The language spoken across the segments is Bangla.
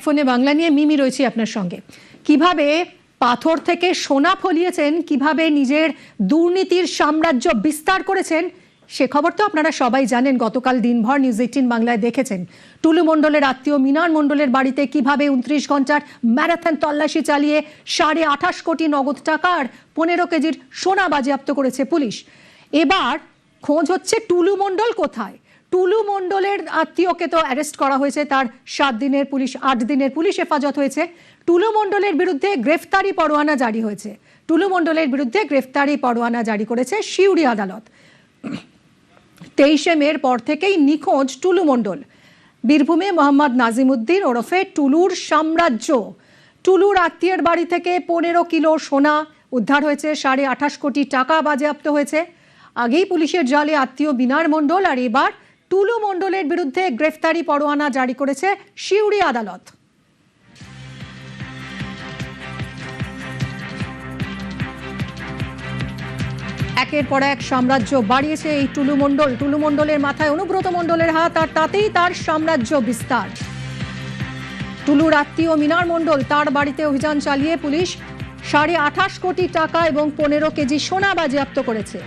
ফোনে বাংলা নিয়ে মিমি রয়েছে আপনার সঙ্গে। কিভাবে পাথর থেকে সোনা ফলিয়েছেন, কিভাবে নিজের দুর্নীতির সাম্রাজ্য বিস্তার করেছেন, সে খবর তো আপনারা সবাই জানেন। গতকাল দিনভর নিউজ 18 বাংলায় দেখেছেন টুলু মণ্ডলের আত্মীয় মিনার মণ্ডলের বাড়িতে কিভাবে 29 ঘন্টার ম্যারাথন তল্লাশি চালিয়ে 28.5 কোটি নগদ টাকার 15 কেজির সোনা বাজেয়াপ্ত করেছে পুলিশ। এবার খোঁজ হচ্ছে টুলু মণ্ডল কোথায়। টুলু মণ্ডলের আত্মীয়কে তো অ্যারেস্ট করা হয়েছে, তার 8 দিনের পুলিশ হেফাজত হয়েছে। টুলু মণ্ডলের বিরুদ্ধে গ্রেফতারি পরোয়ানা জারি হয়েছে। টুলু মণ্ডলের বিরুদ্ধে গ্রেফতারি পরোয়ানা জারি করেছে সিউড়ি আদালত। 23শে মের পর থেকেই নিখোঁজ টুলু মণ্ডল। বীরভূমে মোহাম্মদ নাজিমউদ্দিন ওরফে টুলুর সাম্রাজ্য। টুলুর আত্মীয়ের বাড়ি থেকে 15 কিলো সোনা উদ্ধার হয়েছে, 28.5 কোটি টাকা বাজেয়াপ্ত হয়েছে। আগেই পুলিশের জালে আত্মীয় বিনার মণ্ডল, আর এবার টুলু মণ্ডলের বিরুদ্ধে গ্রেফতারি পরোয়ানা জারি করেছে সিউড়ি আদালত। একের পর এক সাম্রাজ্য বাড়িয়েছে এই টুলু মণ্ডল। টুলু মণ্ডলের মাথায় অনুব্রত মণ্ডলের হাত, আর তাতেই তার সাম্রাজ্য বিস্তার। টুলুর আত্মীয় মিনার মণ্ডল, তার বাড়িতে অভিযান চালিয়ে পুলিশ 28.5 কোটি টাকা এবং 15 কেজি সোনা বাজেয়াপ্ত করেছে।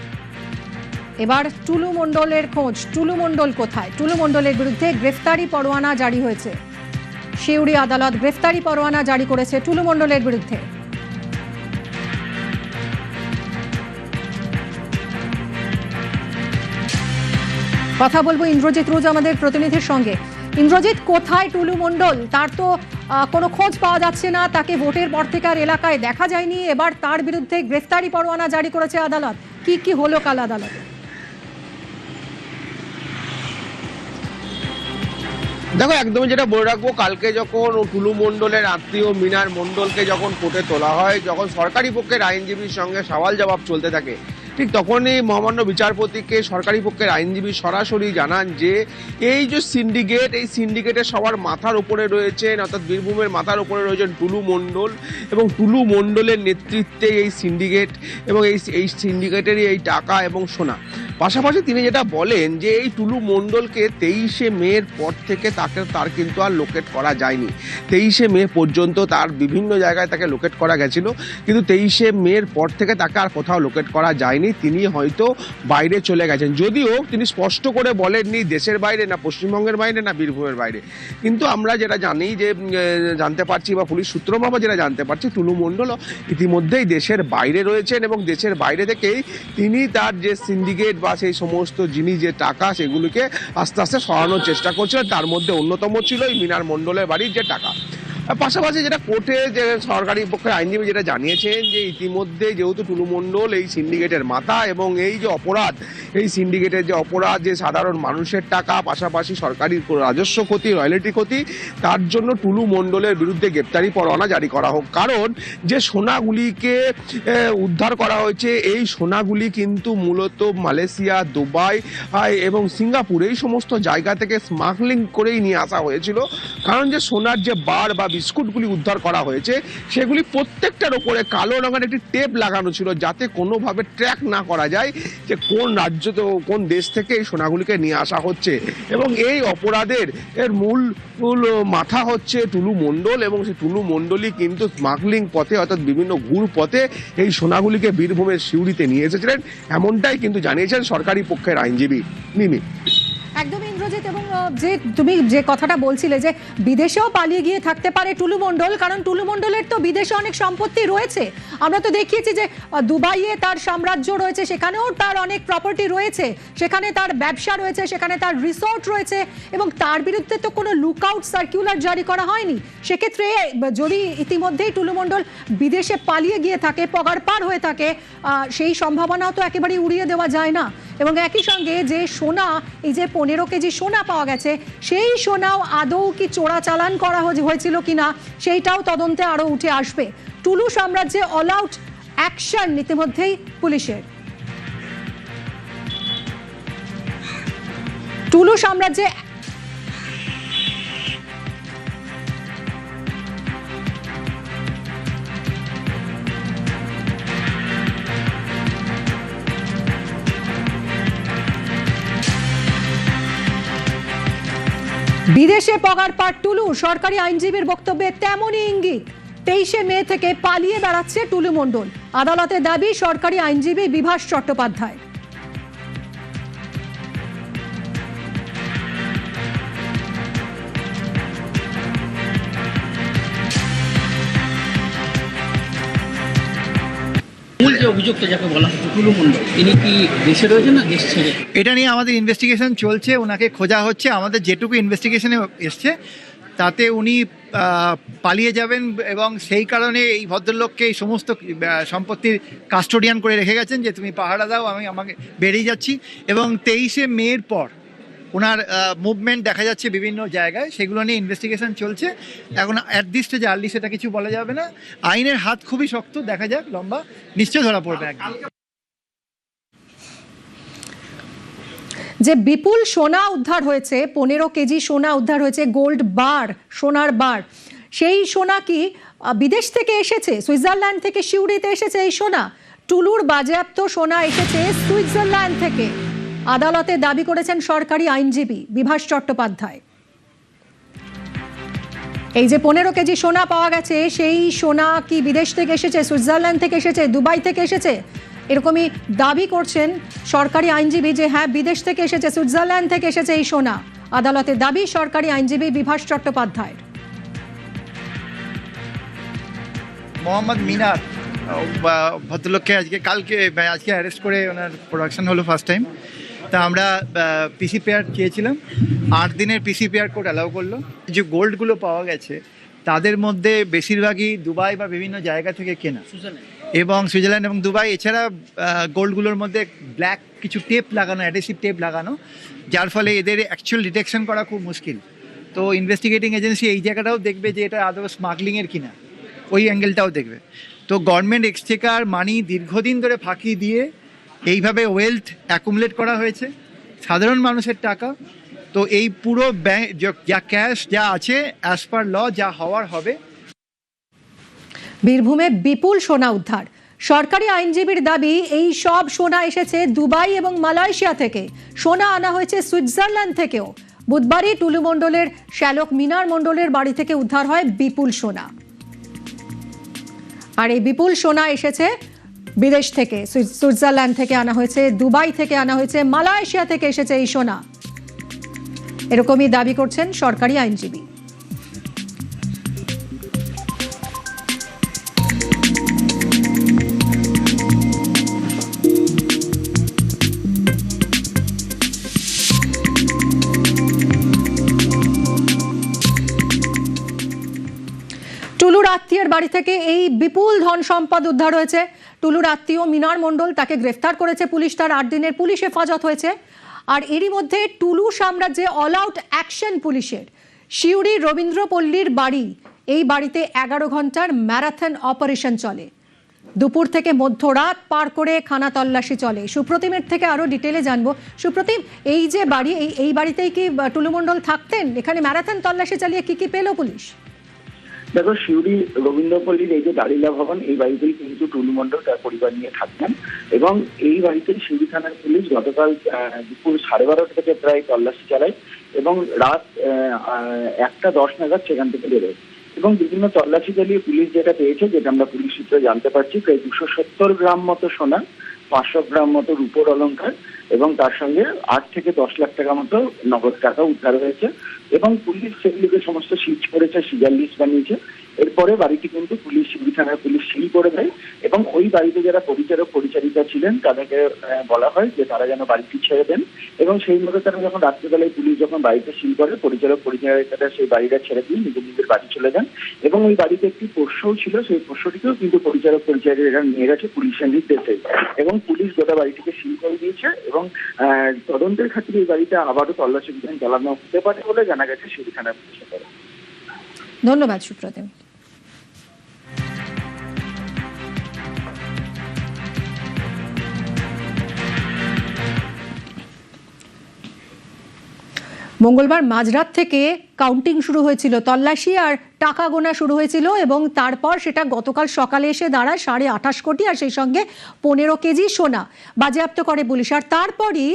এবার টুলু মণ্ডলের খোঁজ। টুলু মণ্ডল কোথায়? টুলু মণ্ডলের বিরুদ্ধে গ্রেফতারি পরোয়ানা জারি হয়েছে। সিউড়ি আদালত গ্রেফতারি পরোয়ানা জারি করেছে টুলু মণ্ডলের বিরুদ্ধে। কথা বলবো ইন্দ্রজিৎ রোজ আমাদের প্রতিনিধির সঙ্গে। ইন্দ্রজিৎ, কোথায় টুলু মণ্ডল? তার তো কোনো খোঁজ পাওয়া যাচ্ছে না, তাকে ভোটের পর থেকে আর এলাকায় দেখা যায়নি। এবার তার বিরুদ্ধে গ্রেফতারি পরোয়ানা জারি করেছে আদালত। কি হলো কাল আদালতে? দেখো, একদমই যেটা বলে রাখবো, কালকে যখন টুলু মণ্ডলের আত্মীয় মিনার মণ্ডলকে যখন কোর্টে তোলা হয়, যখন সরকারি পক্ষের আইনজীবীর সঙ্গে সওয়াল জবাব চলতে থাকে, ঠিক তখনই মহামান্য বিচারপতিকে সরকারি পক্ষের আইনজীবী সরাসরি জানান যে এই যে সিন্ডিকেট, এই সিন্ডিকেটের সবার মাথার উপরে রয়েছেন, অর্থাৎ বীরভূমের মাথার উপরে রয়েছেন টুলু মণ্ডল, এবং টুলু মণ্ডলের নেতৃত্বে এই সিন্ডিকেট, এবং এই সিন্ডিকেটেরই এই টাকা এবং সোনা। পাশাপাশি তিনি যেটা বলেন যে এই টুলু মণ্ডলকে 23শে মের পর থেকে তার কিন্তু আর লোকেট করা যায়নি। 23শে মে পর্যন্ত তার বিভিন্ন জায়গায় তাকে লোকেট করা গেছিল, কিন্তু 23শে মের পর থেকে তাকে আর কোথাও লোকেট করা যায়নি। তিনি হয়তো বাইরে চলে গেছেন, যদিও তিনি স্পষ্ট করে বলেননি দেশের বাইরে, না পশ্চিমবঙ্গের বাইরে, না বীরভূমের বাইরে। কিন্তু আমরা যেটা জানি, যে জানতে পারছি বা পুলিশ সূত্র মারফত যেটা জানতে পারছি, টুলু মণ্ডল ইতিমধ্যেই দেশের বাইরে রয়েছেন, এবং দেশের বাইরে থেকেই তিনি তার যে সিন্ডিকেট বা সেই সমস্ত জিনিস, যে টাকা, সেগুলিকে আস্তে আস্তে সরানোর চেষ্টা করছিলেন। তার মধ্যে অন্যতম ছিল এই মিনার মণ্ডলের বাড়ির যে টাকা। পাশাপাশি যেটা কোর্টে যে সরকারি পক্ষের আইনজীবী যেটা জানিয়েছেন, যে ইতিমধ্যে যেহেতু টুলু মণ্ডল এই সিন্ডিকেটের মাথা, এবং এই যে অপরাধ, এই সিন্ডিকেটের যে অপরাধ, যে সাধারণ মানুষের টাকা, পাশাপাশি সরকারি রাজস্ব ক্ষতি, রয়্যালটি ক্ষতি, তার জন্য টুলু মণ্ডলের বিরুদ্ধে গ্রেপ্তারি পরোয়ানা জারি করা হোক। কারণ যে সোনাগুলিকে উদ্ধার করা হয়েছে, এই সোনাগুলি কিন্তু মূলত মালয়েশিয়া, দুবাই এবং সিঙ্গাপুর, এই সমস্ত জায়গা থেকে স্মাগলিং করেই নিয়ে আসা হয়েছিল। কারণ যে সোনার যে বার বা বিস্কুটগুলি উদ্ধার করা হয়েছে, সেগুলি প্রত্যেকটার উপরে কালো রঙের একটি টেপ লাগানো ছিল, যাতে কোনোভাবে ট্র্যাক না করা যায় যে কোন রাজ্য, কোন দেশ থেকে এই সোনাগুলিকে নিয়ে আসা হচ্ছে। এবং এই অপরাধের মূল মাথা হচ্ছে টুলু মণ্ডল, এবং সেই টুলু মণ্ডলই কিন্তু স্মাগলিং পথে, অর্থাৎ বিভিন্ন ঘুর পথে এই সোনাগুলিকে বীরভূমের সিউড়িতে নিয়ে এসেছিলেন, এমনটাই কিন্তু জানিয়েছেন সরকারি পক্ষের আইনজীবী। মিমি। একদমই ইন্দ্রজিৎ, এবং যে তুমি যে কথাটা বলছিলে যে বিদেশেও পালিয়ে গিয়ে থাকতে পারে টুলু মণ্ডল, কারণ টুলু মণ্ডলের তো বিদেশে অনেক সম্পত্তি রয়েছে। আমরা তো দেখিয়েছি যে দুবাইয়ে তার সাম্রাজ্য রয়েছে, সেখানেও তার অনেক প্রপার্টি রয়েছে, সেখানে তার ব্যবসা রয়েছে, সেখানে তার রিসোর্ট রয়েছে, এবং তার বিরুদ্ধে তো কোনো লুকআউট সার্কুলার জারি করা হয়নি। সেক্ষেত্রে যদি ইতিমধ্যেই টুলু মণ্ডল বিদেশে পালিয়ে গিয়ে থাকে, পগার পার হয়ে থাকে, সেই সম্ভাবনাও তো একেবারেই উড়িয়ে দেওয়া যায় না। এবং একই সঙ্গে যে সোনা, এই যে 15 কেজি সোনা পাওয়া গেছে, সেই সোনাও আদৌ কি চোরাচালান করা হয়েছিল কিনা, সেইটাও তদন্তে আরো উঠে আসবে। টুলু সাম্রাজ্যে অল আউট অ্যাকশন ইতিমধ্যেই পুলিশের। টুলু সাম্রাজ্যে বিদেশে পগার পার টুলু, সরকারি আইনজীবীর বক্তব্যে তেমনই ইঙ্গিত। 23শে মে থেকে পালিয়ে বেড়াচ্ছে টুলু মণ্ডল। আদালতে দাবি সরকারি আইনজীবী বিভাস চট্টোপাধ্যায়। মূল যে অভিযুক্ত যাকে বলা হচ্ছে টুলু মণ্ডল, তিনি কি দেশে রয়েছেন না দেশ ছেড়ে? এটা নিয়ে আমাদের ইনভেস্টিগেশন চলছে, ওনাকে খোঁজা হচ্ছে। আমাদের যেটুকু ইনভেস্টিগেশনে এসছে তাতে উনি পালিয়ে যাবেন এবং সেই কারণে এই ভদ্রলোককে এই সমস্ত সম্পত্তির কাস্টোডিয়ান করে রেখে গেছেন যে তুমি পাহারা দাও, আমাকে বেরিয়ে যাচ্ছি। এবং 23শে মের পর ওনার মুভমেন্ট দেখা যাচ্ছে বিভিন্ন জায়গায়, সেগুলো নিয়ে ইনভেস্টিগেশন চলছে। এখন অ্যাট দিস স্টেজে আর্লি সেটা কিছু বলা যাবে না। আইনের হাত খুবই শক্ত, দেখা যাক, লম্বা, নিশ্চয় ধরা পড়বে একদম। যে বিপুল সোনা উদ্ধার হয়েছে, 15 কেজি সোনা উদ্ধার হয়েছে, গোল্ড বার, সোনার বার। সেই সোনা কি বিদেশ থেকে এসেছে? সুইজারল্যান্ড থেকে সিউড়িতে এসেছে এই সোনা। টুলুর বাজেয়াপ্ত সোনা এসেছে সুইজারল্যান্ড থেকে। আদালতে দাবি করেছেন সরকারি আইনজীবী বিভাস চট্টোপাধ্যায়। এই যে 15 কেজি সোনা পাওয়া গেছে, সেই সোনা কি বিদেশ থেকে এসেছে, সুইজারল্যান্ড থেকে এসেছে, দুবাই থেকে এসেছে? এরকমই দাবি করছেন সরকারি আইনজীবী যে হ্যাঁ বিদেশ থেকে এসেছে, সুইজারল্যান্ড থেকে এসেছে এই সোনা। আদালতে দাবি সরকারি আইনজীবী বিভাস চট্টোপাধ্যায়। মোহাম্মদ মিনার ভদ্রলোককে আজকে অ্যারেস্ট করে ওনার প্রোডাকশন হলো ফার্স্ট টাইম। তা আমরা পিসিপিআর চেয়েছিলাম, 8 দিনের পিসিপিআর কোর্ট অ্যালাউ করলো। যে গোল্ডগুলো পাওয়া গেছে তাদের মধ্যে বেশিরভাগই দুবাই বা বিভিন্ন জায়গা থেকে কেনা, এবং সুইজারল্যান্ড এবং দুবাই। এছাড়া গোল্ডগুলোর মধ্যে ব্ল্যাক কিছু টেপ লাগানো, অ্যাডেসিভ টেপ লাগানো, যার ফলে এদের অ্যাকচুয়াল ডিটেকশন করা খুব মুশকিল। তো ইনভেস্টিগেটিং এজেন্সি এই জায়গাটাও দেখবে যে এটা আদৌ স্মাগলিংয়ের কিনা, ওই অ্যাঙ্গেলটাও দেখবে। তো গভর্নমেন্ট এক্সচেকার মানি দীর্ঘদিন ধরে ফাঁকি দিয়ে এইভাবে ওয়েলথ অ্যাকুমুলেট করা হয়েছে, সাধারণ মানুষের টাকা। তো এই পুরো ব্যাংক যা ক্যাশ যা আছে অ্যাজ পার ল যা হওয়ার হবে। বীরভূমে বিপুল সোনা উদ্ধার। সরকারি আইনজীবীর দাবি এই সব সোনা এসেছে দুবাই এবং মালয়েশিয়া থেকে। সোনা আনা হয়েছে সুইজারল্যান্ড থেকেও। বুধবারই টুলু মণ্ডলের শ্যালক মিনার মণ্ডলের বাড়ি থেকে উদ্ধার হয় বিপুল সোনা। আর এই বিপুল সোনা এসেছে বিদেশ থেকে, সুইজারল্যান্ড থেকে আনা হয়েছে, দুবাই থেকে আনা হয়েছে, মালয়েশিয়া থেকে এসেছে এই সোনা। এরকমই দাবি করছেন সরকারি আইনজীবী। টুলুর আত্মীয়ের বাড়ি থেকে এই বিপুল ধন সম্পদ উদ্ধার হয়েছে। টুলুর আত্মীয় মিনার মণ্ডল, তাকে গ্রেফতার করেছে পুলিশ। তার 8 দিনের পুলিশ হেফাজত হয়েছে। আর এরই মধ্যে টুলু সাম্রাজ্যে অল আউট অ্যাকশন পুলিশের। সিউড়ি রবীন্দ্রপল্লীর বাড়ি, এই বাড়িতে 11 ঘন্টার ম্যারাথন অপারেশন চলে। দুপুর থেকে মধ্যরাত পার করে খানা তল্লাশি চলে। সুপ্রতিমের থেকে আরো ডিটেলে জানবো। সুপ্রতিম, এই যে বাড়ি, এই বাড়িতেই কি টুলু মণ্ডল থাকতেন? এখানে ম্যারাথন তল্লাশি চালিয়ে কি পেল পুলিশ? দেখো, সিউড়ি রবীন্দ্রপল্লীর এই যে দাঁড়িলা ভবন, এই বাড়িতেই কিন্তু টুলু মণ্ডল তার পরিবার নিয়ে থাকতেন। এবং এই বাড়িতেই সিউড়ি থানার পুলিশ গতকাল দুপুর 12:30 থেকে প্রায় তল্লাশি চালায় এবং রাত 1:10 নাগাদ সেখান থেকে বেরোয়। এবং বিভিন্ন তল্লাশি চালিয়ে পুলিশ যেটা পেয়েছে, যেটা আমরা পুলিশ সূত্রে জানতে পারছি, প্রায় 270 গ্রাম মতো সোনা, 500 গ্রাম মতো রূপোর অলংকার এবং তার সঙ্গে 8 থেকে 10 লাখ টাকা মতো নগদ টাকা উদ্ধার হয়েছে। এবং পুলিশ সেগুলিকে সমস্ত সিজ করেছে, সিজার লিস্ট বানিয়েছে। এরপরে বাড়িটি কিন্তু পুলিশ, সিউড়ি থানার পুলিশ সিল করে দেয়। এবং ওই বাড়িতে যারা পরিচারক পরিচারিকা ছিলেন তাদেরকে বলা হয় যে তারা যেন বাড়িটি ছেড়ে দেন। এবং সেই মতো তারা যখন রাত্রিবেলায় পুলিশ যখন বাড়িতে সিল করে, পরিচারক পরিচারিকারা সেই বাড়িটা ছেড়ে দিয়ে নিজের বাড়ি চলে যান। এবং ওই বাড়িতে একটি পোষ্যও ছিল, সেই পোষ্যটিকেও কিন্তু পরিচারক পরিচারিকারা নিয়ে গেছে পুলিশের নির্দেশে। এবং পুলিশ গোটা বাড়িটিকে সিল করে দিয়েছে। এবং তদন্তের খাতিরে এই বাড়িটা আবারও তল্লাশি অভিযান চালানো হতে পারে বলে জানা গেছে সিউড়ি থানার পুলিশের তরফে। ধন্যবাদ সুপ্রতিম। মঙ্গলবার মাঝরাত থেকে কাউন্টিং শুরু হয়েছিল, তল্লাশি আর টাকা গোনা শুরু হয়েছিল এবং তারপর সেটা গতকাল সকালে এসে দাঁড়ায় 28.5 কোটি আর সেই সঙ্গে 15 কেজি সোনা বাজেয়াপ্ত করে পুলিশ। আর তারপরই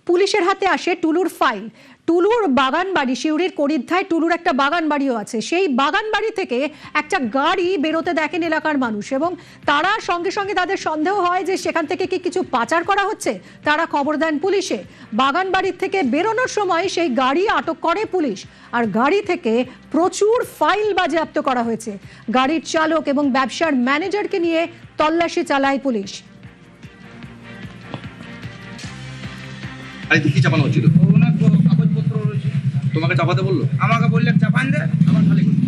পুলিশের হাতে আসে টুলুর ফাইল। টুলুর বাগান বাড়ি, সিউড়ির করিদ্ধায় টুলুর একটা বাগান বাড়িও আছে, সেই বাগান বাড়ি থেকে একটা গাড়ি বেরোতে দেখেন এলাকার মানুষ এবং তারা সঙ্গে সঙ্গে তাদের সন্দেহ হয় যে সেখান থেকে কি কিছু পাচার করা হচ্ছে। তারা খবর দেন পুলিশে। বাগান বাড়ির থেকে বেরোনোর সময় সেই গাড়ি আটক করে পুলিশ, আর গাড়ি থেকে প্রচুর ফাইল বাজেয়াপ্ত করা হয়েছে। গাড়ির চালক এবং ব্যবসার ম্যানেজারকে নিয়ে তল্লাশি চালায় পুলিশ। কি চাপানো হচ্ছিল? ওনার কাগজপত্র রয়েছে। তোমাকে চাপাতে বললো? আমাকে বললেন চাপান দে, আমার খালি করি।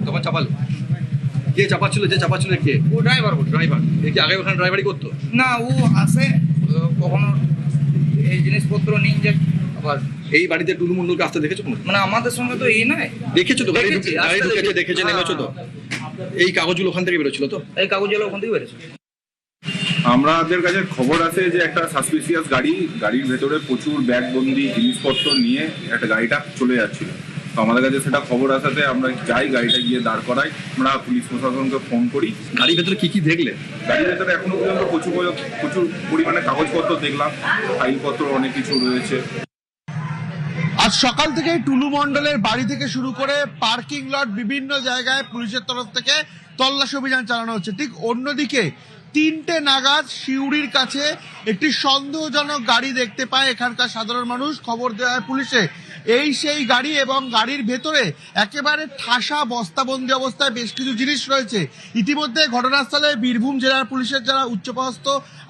তখন চাপালো? কে চাপাচ্ছিল? যে চাপাচ্ছিল কে? ও ড্রাইভার বলছে। ড্রাইভার। এ কি আগে ওখানে ড্রাইভারি করতো? না, ও আসে কখনো এই জিনিসপত্র নিয়ে যায়। আবার এই বাড়িতে টুলু মণ্ডলকে আসতে দেখেছো কোনো? মানে আমাদের সঙ্গে তো এই নয়। দেখেছো তো? গাড়ি দেখেছি, গাড়ি আসতে ঢুকেছে, দেখেছি। দেখেছে, হ্যাঁ, নেমেছো তো? এই কাগজগুলো ওখান থেকে বেরোচ্ছিল তো? এই কাগজগুলো ওখান থেকে বেরোছে। আমাদের কাছে খবর আছে যে একটা সাসপিসিয়াস গাড়ির ভেতরে প্রচুর ব্যাগবন্দি জিনিসপত্র নিয়ে একটা গাড়িটা চলে যাচ্ছিল। তো আমাদের কাছে সেটা খবর আসাতে আমরা যাই, গাড়িটা গিয়ে দাঁড় করাই, আমরা পুলিশ প্রশাসনকে ফোন করি। গাড়ির ভেতরে কি কি দেখলে? গাড়ির ভেতরে এখনো পর্যন্ত প্রচুর পরিমাণে কাগজপত্র দেখলাম, ফাইলপত্র অনেক কিছু রয়েছে। আজ সকাল থেকে টুলু মণ্ডলের বাড়ি থেকে শুরু করে পার্কিং লট বিভিন্ন জায়গায় পুলিশের তরফ থেকে তল্লাশি অভিযান চালানো হচ্ছে। ঠিক অন্যদিকে 3টে নাগাদ সিউড়ির কাছে একটি সন্দেহজনক গাড়ি দেখতে পায় এখানকার সাধারণ মানুষ। খবর দেওয়া হয় পুলিশে। এই সেই গাড়ি এবং গাড়ির ভেতরে একেবারে ঠাসা বস্তাবন্দি অবস্থায় বেশ কিছু জিনিস রয়েছে। ইতিমধ্যে ঘটনাস্থলে বীরভূম জেলার পুলিশের যারা উচ্চপদস্থ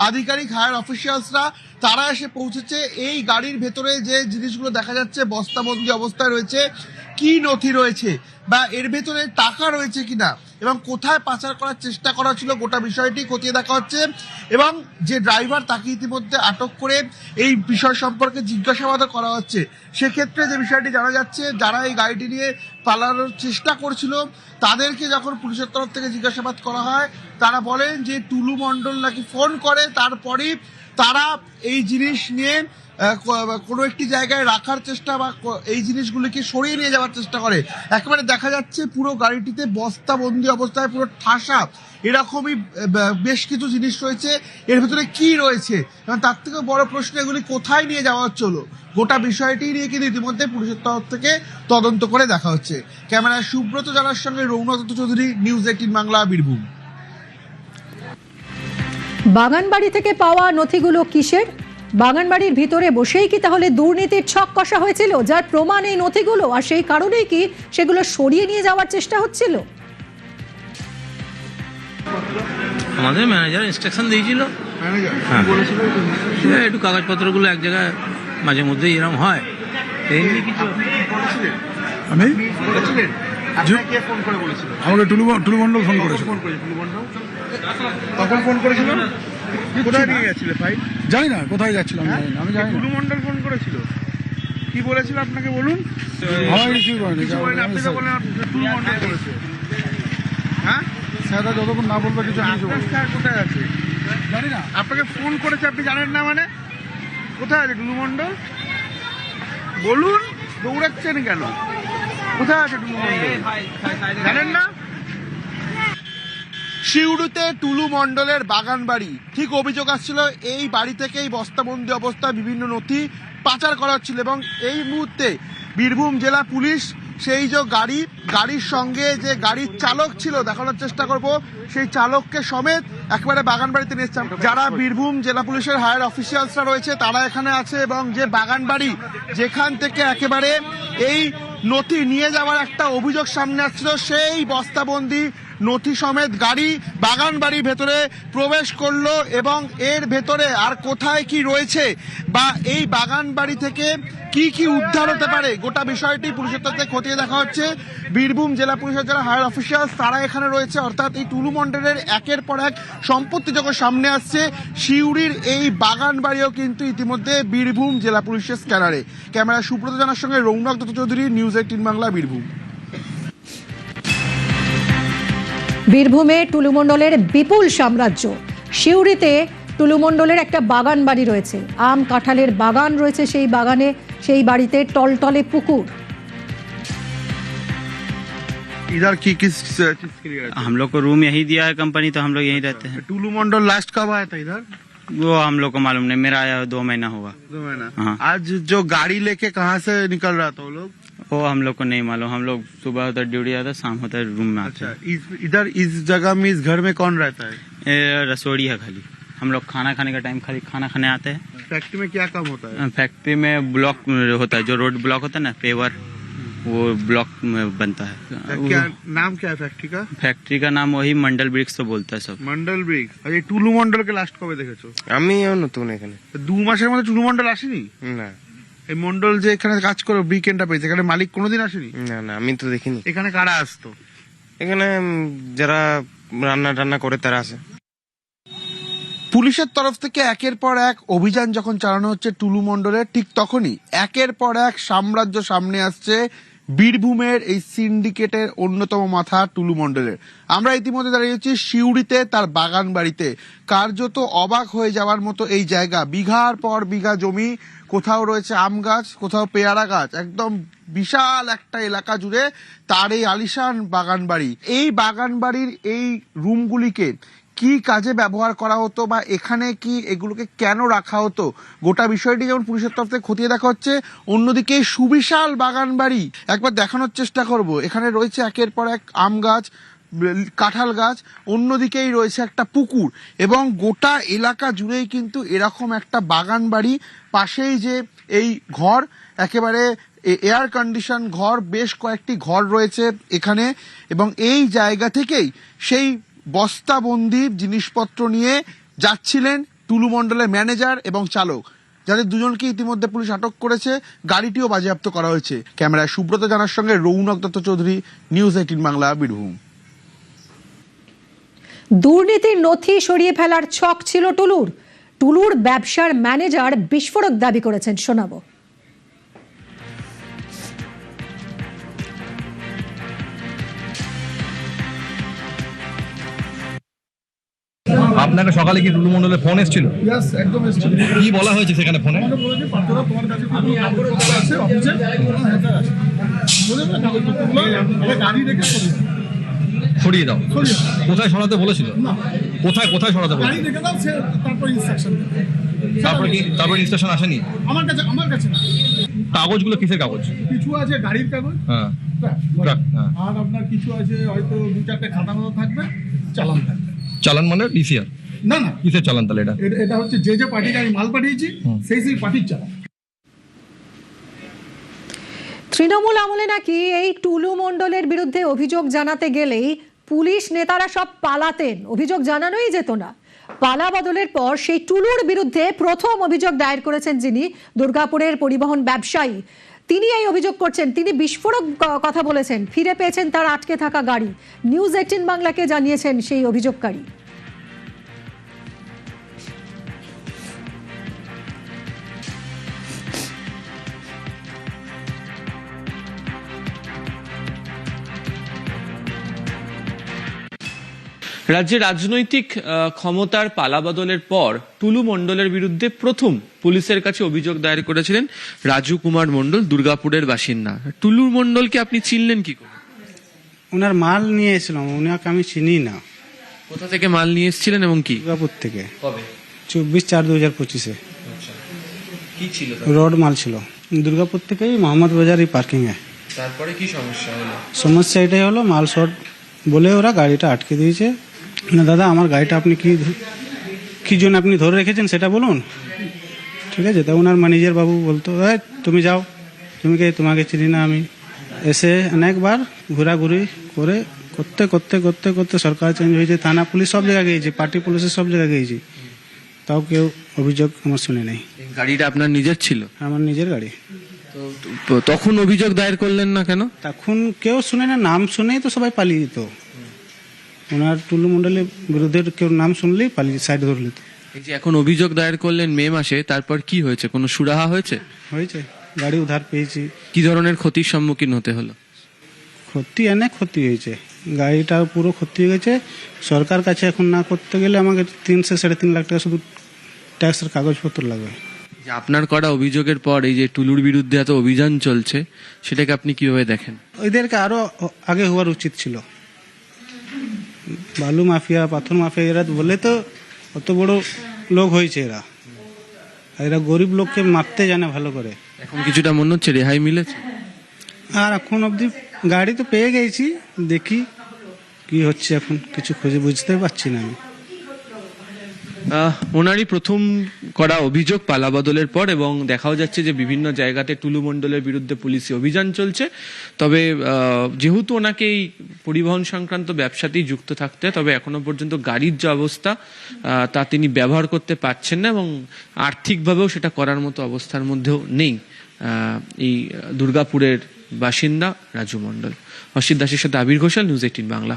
আধিকারিক, হায়ার অফিসিয়ালসরা, তারা এসে পৌঁছেছে। এই গাড়ির ভেতরে যে জিনিসগুলো দেখা যাচ্ছে বস্তাবন্দি অবস্থায় রয়েছে, কি নথি রয়েছে বা এর ভেতরে টাকা রয়েছে কিনা এবং কোথায় পাচার করার চেষ্টা করা ছিল, গোটা বিষয়টি খতিয়ে দেখা হচ্ছে। এবং যে ড্রাইভার, তাকে ইতিমধ্যে আটক করে এই বিষয় সম্পর্কে জিজ্ঞাসাবাদ করা হচ্ছে। সেক্ষেত্রে যে বিষয়টি জানা যাচ্ছে, যারা এই গাড়িটি নিয়ে পালানোর চেষ্টা করছিল তাদেরকে যখন পুলিশের তরফ থেকে জিজ্ঞাসাবাদ করা হয়, তারা বলেন যে টুলু মণ্ডল নাকি ফোন করে, তারপরেই তারা এই জিনিস নিয়ে কোনো একটি জায়গায় রাখার চেষ্টা বা এই জিনিসগুলিকে সরিয়ে নিয়ে যাওয়ার চেষ্টা করে। একেবারে দেখা যাচ্ছে পুরো গাড়িটিতে বস্তাবন্দি অবস্থায়, পুরো ঠাসা এরকমই বেশ কিছু জিনিস রয়েছে। এর ভিতরে কি রয়েছে এবং তার থেকে বড় প্রশ্ন, এগুলি কোথায় নিয়ে যাওয়া হচ্ছিল, গোটা বিষয়টি নিয়ে কিন্তু ইতিমধ্যে পুলিশের তরফ থেকে তদন্ত করে দেখা হচ্ছে। ক্যামেরায় সুব্রত জানার সঙ্গে রৌনক চৌধুরী, নিউজ 18 বাংলা, বীরভূম। বাগানবাড়ি থেকে পাওয়া নথিগুলো কিসের? বাগানবাড়ির ভিতরে বসেই কি তাহলে দুর্নীতির ছক কষা হয়েছিল, যার প্রমাণ এই নথিগুলো, আর সেই কারণেই কি সেগুলো সরিয়ে নিয়ে যাওয়ার চেষ্টা হচ্ছিল? আমাদের ম্যানেজার ইনস্ট্রাকশন দিয়েছিল, হ্যাঁ, একটু কাগজপত্রগুলো এক জায়গায় মাঝে মধ্যেই এরকম হয়। এমনি কিছু আমি আমাকে টুলু মণ্ডল ফোন করেছিল। তখন ফোন করেছিল? কোথায় নিয়ে যাচ্ছিলে ভাই? জানি না কোথায় যাচ্ছিলাম, আমি জানি না। টুলু মণ্ডল ফোন করেছিল, কি বলেছিল আপনাকে বলুন? আমার কিছু করেনি, আপনি তো বলেন টুলু মণ্ডল করেছে। হ্যাঁ, স্যাররা যতক্ষণ না বলবে কিছু আমি কিছু স্যার কোথায় আছে জানি না। আপনাকে ফোন করেছে, আপনি জানেন না মানে? কোথায় আছে টুলু মণ্ডল? বলুন, দৌড়াচ্ছেন কেন? কোথায় আছে টুলু মণ্ডল? জানেন না? সিউড়িতে টুলু মণ্ডলের বাগান বাড়ি, ঠিক অভিযোগ আসছিল এই বাড়ি থেকেই বস্তাবন্দি অবস্থায় বিভিন্ন নথি পাচার করা হচ্ছিল। এবং এই মুহূর্তে বীরভূম জেলা পুলিশ সেই যে গাড়ির সঙ্গে যে গাড়ির চালক ছিল, দেখানোর চেষ্টা করব, সেই চালককে সমেত একেবারে বাগান বাড়িতে নিয়ে এসেছে। যারা বীরভূম জেলা পুলিশের হায়ার অফিসিয়ালসরা রয়েছে তারা এখানে আছে এবং যে বাগান বাড়ি যেখান থেকে একেবারে এই নথি নিয়ে যাওয়ার একটা অভিযোগ সামনে আসছিল, সেই বস্তাবন্দি নথি সমেত গাড়ি বাগান বাড়ির ভেতরে প্রবেশ করলো। এবং এর ভেতরে আর কোথায় কি রয়েছে বা এই বাগান বাড়ি থেকে কি কি উদ্ধার হতে পারে, গোটা বিষয়টি পুলিশের তরফে খতিয়ে দেখা হচ্ছে। বীরভূম জেলা পুলিশের যারা হায়ার অফিসিয়ালস তারা এখানে রয়েছে। অর্থাৎ এই টুলু মণ্ডলের একের পর এক সম্পত্তি যখন সামনে আসছে, সিউড়ির এই বাগান বাড়িও কিন্তু ইতিমধ্যে বীরভূম জেলা পুলিশের স্ক্যানারে। ক্যামেরা সুব্রত জানার সঙ্গে রৌনক চৌধুরী, নিউজ 18 বাংলা, বীরভূম। বীরভূমে টুলু মণ্ডলের বিপুল সাম্রাজ্য। সিউড়িতে টুলু মণ্ডলের একটা বাগান বাড়ি রয়েছে, আম কাঁঠালের বাগান রয়েছে সেই বাগানে, সেই বাড়িতে টলটলে পুকুর। इधर की किस चीज के लिए? हम लोग को रूम यही दिया है कंपनी, तो हम लोग यहीं रहते हैं। टुलू मंडल लास्ट कब आया था इधर? वो हम लोग को मालूम नहीं, मेरा आया 2 महीना हुआ। 2 महीना। हाँ। आज जो गाड़ी लेके कहाँ से निकल रहा था वो लोग? वो हम लोग को नहीं मालूम, हम लोग सुबह होता ड्यूटी आता, शाम होता रूम में आते अच्छा, इधर इस जगह में, इस घर में कौन रहता है? हैं। रसोई है खाली, हम लोग खाना खाने का टाइम खाली खाना खाने आते हैं। फैक्ट्री में क्या काम होता है? फैक्ट्री में ब्लॉक होता है, जो रोड ब्लॉक होता है ना, पेवर, वो ब्लॉक में बनता है। क्या नाम क्या है फैक्ट्री का? फैक्ट्री का नाम वही मंडल ब्रिक्स तो बोलता है सब। মন্ডল ব্রিক্স। আর এই টুলু মন্ডলকে লাস্ট কবে দেখেছো? আমি নতুন এখানে। 2 মাসের মধ্যে টুলু মন্ডল আসেনি? না এই মন্ডল যে এখানে কাজ করে ব্রিকেনটা পেয়েছে, এখানে মালিক কোনোদিন আসেনি? না না, আমি তো দেখিনি। এখানে কারা আসতো? এখানে যারা রান্না টান্না করে তারা আছে। পুলিশের তরফ থেকে একের পর এক অভিযান যখন চালানো হচ্ছে টুলু মন্ডলের, ঠিক তখনই একের পর এক সাম্রাজ্য সামনে আসছে বীরভূমের এই সিন্ডিকেটের অন্যতম মাথা টুলু মন্ডলের। আমরা ইতিমধ্যে দাঁড়িয়েছি সিউড়িতে তার বাগান বাড়িতে। কার্যত অবাক হয়ে যাওয়ার মতো এই জায়গা, বিঘার পর বিঘা জমি, কোথাও রয়েছে আম গাছ, কোথাও পেয়ারা গাছ, একদম বিশাল একটা এলাকা জুড়ে তার এই আলিশান বাগান বাড়ি। এই বাগান বাড়ির এই রুমগুলিকে কি কাজে ব্যবহার করা হতো বা এখানে কি এগুলোকে কেন রাখা হতো, গোটা বিষয়টি যেমন পুলিশের তরফ থেকে খতিয়ে দেখা হচ্ছে, অন্যদিকে সুবিশাল বাগান বাড়ি একবার দেখানোর চেষ্টা করব। এখানে রয়েছে একের পর এক আম গাছ, কাঁঠাল গাছ, অন্যদিকেই রয়েছে একটা পুকুর, এবং গোটা এলাকা জুড়েই কিন্তু এরকম একটা বাগান বাড়ি। পাশেই যে এই ঘর, একেবারে এয়ার কন্ডিশন ঘর, বেশ কয়েকটি ঘর রয়েছে এখানে, এবং এই জায়গা থেকেই সেই বস্তাবন্দি জিনিসপত্র নিয়ে যাচ্ছিলেন টুলু মন্ডলের ম্যানেজার এবং চালক, যাদের দুজনকে ইতিমধ্যে পুলিশ আটক করেছে। গাড়িটিও বাজেয়াপ্ত করা হয়েছে। ক্যামেরায় সুব্রত জানার সঙ্গে রৌনক দত্ত চৌধুরী, নিউজ 18 বাংলা, বীরভূম। দুর্নীতির নথি সরিয়ে ফেলার ছক ছিল টুলুর ব্যবসার ম্যানেজার বিস্ফোরক দাবি করেছেন, শোনাবো। আপনাকে সকালে কি টুলু মন্ডলের ফোন এসেছিল? একদম এসেছিল। কি বলা হয়েছে সেখানে ফোনে? সরিয়ে দাও। কোথায় সরাতে বলেছিল? কোথায় সরাতে বলেছিল? তারপর ইনস্ট্রাকশন আসেনি আমার কাছে না। কাগজগুলো কিসের কাগজ? কিছু আছে গাড়ির কাগজ, হ্যাঁ, আর আপনার কিছু আছে হয়তো 2-4টে খাতা মতো থাকবে, চালান থাকবে। চালান মানে ডিসিআর? না না, কিসের চালান তাহলে? এটা হচ্ছে যে পার্টিকে আমি মাল পাঠিয়েছি সেই পার্টির চালান। তৃণমূল আমলে নাকি এই টুলু মন্ডলের বিরুদ্ধে অভিযোগ জানাতে গেলেই পুলিশ নেতারা সব পালাতেন, অভিযোগ জানানোই যেত না। পালা বদলের পর সেই টুলুর বিরুদ্ধে প্রথম অভিযোগ দায়ের করেছেন যিনি, দুর্গাপুরের পরিবহন ব্যবসায়ী, তিনি এই অভিযোগ করছেন। তিনি বিস্ফোরক কথা বলেছেন, ফিরে পেয়েছেন তার আটকে থাকা গাড়ি। নিউজ 18 বাংলাকে জানিয়েছেন সেই অভিযোগকারী। রাজ্যে রাজনৈতিক ক্ষমতার পালাবদলের পর টুলু মণ্ডলের বিরুদ্ধে প্রথম পুলিশের কাছে অভিযোগ দায়ের করেছিলেন রাজু কুমার মণ্ডল, দুর্গাপুরের বাসিন্দা। টুলু মণ্ডলকে আপনি চিনলেন কি করে? ওনার মাল নিয়ে এসেছিলাম, ওনাকে আমি চিনি না। কোথা থেকে মাল নিয়ে এসেছিলেন এবং কি? দুর্গাপুর থেকে। কবে? 24/4/2025-এ। কি ছিল? রোড মাল ছিল দুর্গাপুর থেকে মোহাম্মদ বাজার এই পার্কিং এ। তারপরে কি সমস্যা হলো? সমস্যা এটাই হলো, মাল শর্ট বলে ওরা গাড়িটা আটকে দিয়েছে। না দাদা, আমার গাড়িটা আপনি কি জন্য আপনি ধরে রেখেছেন সেটা বলুন। ঠিক আছে, তা ওনার ম্যানেজার বাবু বলতো, তুমি যাও, তোমাকে চিনি না আমি। এসে অনেকবার ঘোরাঘুরি করে করতে করতে করতে করতে সরকার চেঞ্জ হয়েছে, থানা পুলিশ সব জায়গায় গিয়েছি, পার্টি পুলিশের সব জায়গায় গিয়েছি, তাও কেউ অভিযোগ আমার শুনে নেই। গাড়িটা আপনার নিজের ছিল? আমার নিজের গাড়ি। তো তখন অভিযোগ দায়ের করলেন না কেন? তখন কেউ শুনে না, নাম শুনেই তো সবাই পালিয়ে যেত। ওনার টুলু মন্ডলের বিরুদ্ধে কেউ নাম শুনলেই পালিয়ে সাইড ধরে নিত। এই যে এখন অভিযোগ দায়ের করলেন মে মাসে, তারপর কি হয়েছে? কোনো সুরাহা হয়েছে? গাড়ি উদ্ধার পেয়েছি। কি ধরনের ক্ষতির সম্মুখীন হতে হলো? অনেক ক্ষতি হয়েছে, গাড়িটা পুরো ক্ষতি হয়ে গেছে। সরকার কাছে এখন না করতে গেলে আমাকে 3-3.5 লাখ টাকা শুধু ট্যাক্সের কাগজপত্র লাগবে। আপনার করা অভিযোগের পর এই যে টুলুর বিরুদ্ধে এত অভিযান চলছে, সেটাকে আপনি কিভাবে দেখেন? ওইদেরকে আরো আগে হওয়ার উচিত ছিল। বালু মাফিয়া, পাথর মাফিয়া, এরা বলে তো অত বড় লোক হয়েছে এরা। আর এরা গরিব লোককে মারতে জানে ভালো করে। এখন কিছুটা মনে হচ্ছে রেহাই মিলেছে। আর এখন অবধি গাড়ি তো পেয়ে গেছি, দেখি কি হচ্ছে, এখন কিছু খুঁজে বুঝতে পারছি না আমি। ওনারই প্রথম করা অভিযোগ পালাবদলের পর, এবং দেখাও যাচ্ছে যে বিভিন্ন জায়গাতে টুলু মণ্ডলের বিরুদ্ধে পুলিশি অভিযান চলছে। তবে যেহেতু ওনাকে এই পরিবহন সংক্রান্ত ব্যবসাতেই যুক্ত থাকতে, তবে এখনো পর্যন্ত গাড়ির যে অবস্থা তা তিনি ব্যবহার করতে পারছেন না, এবং আর্থিকভাবেও সেটা করার মতো অবস্থার মধ্যেও নেই এই দুর্গাপুরের বাসিন্দা রাজু মণ্ডল। অসিত দাসের সাথে আবির ঘোষাল, নিউজ 18 বাংলা।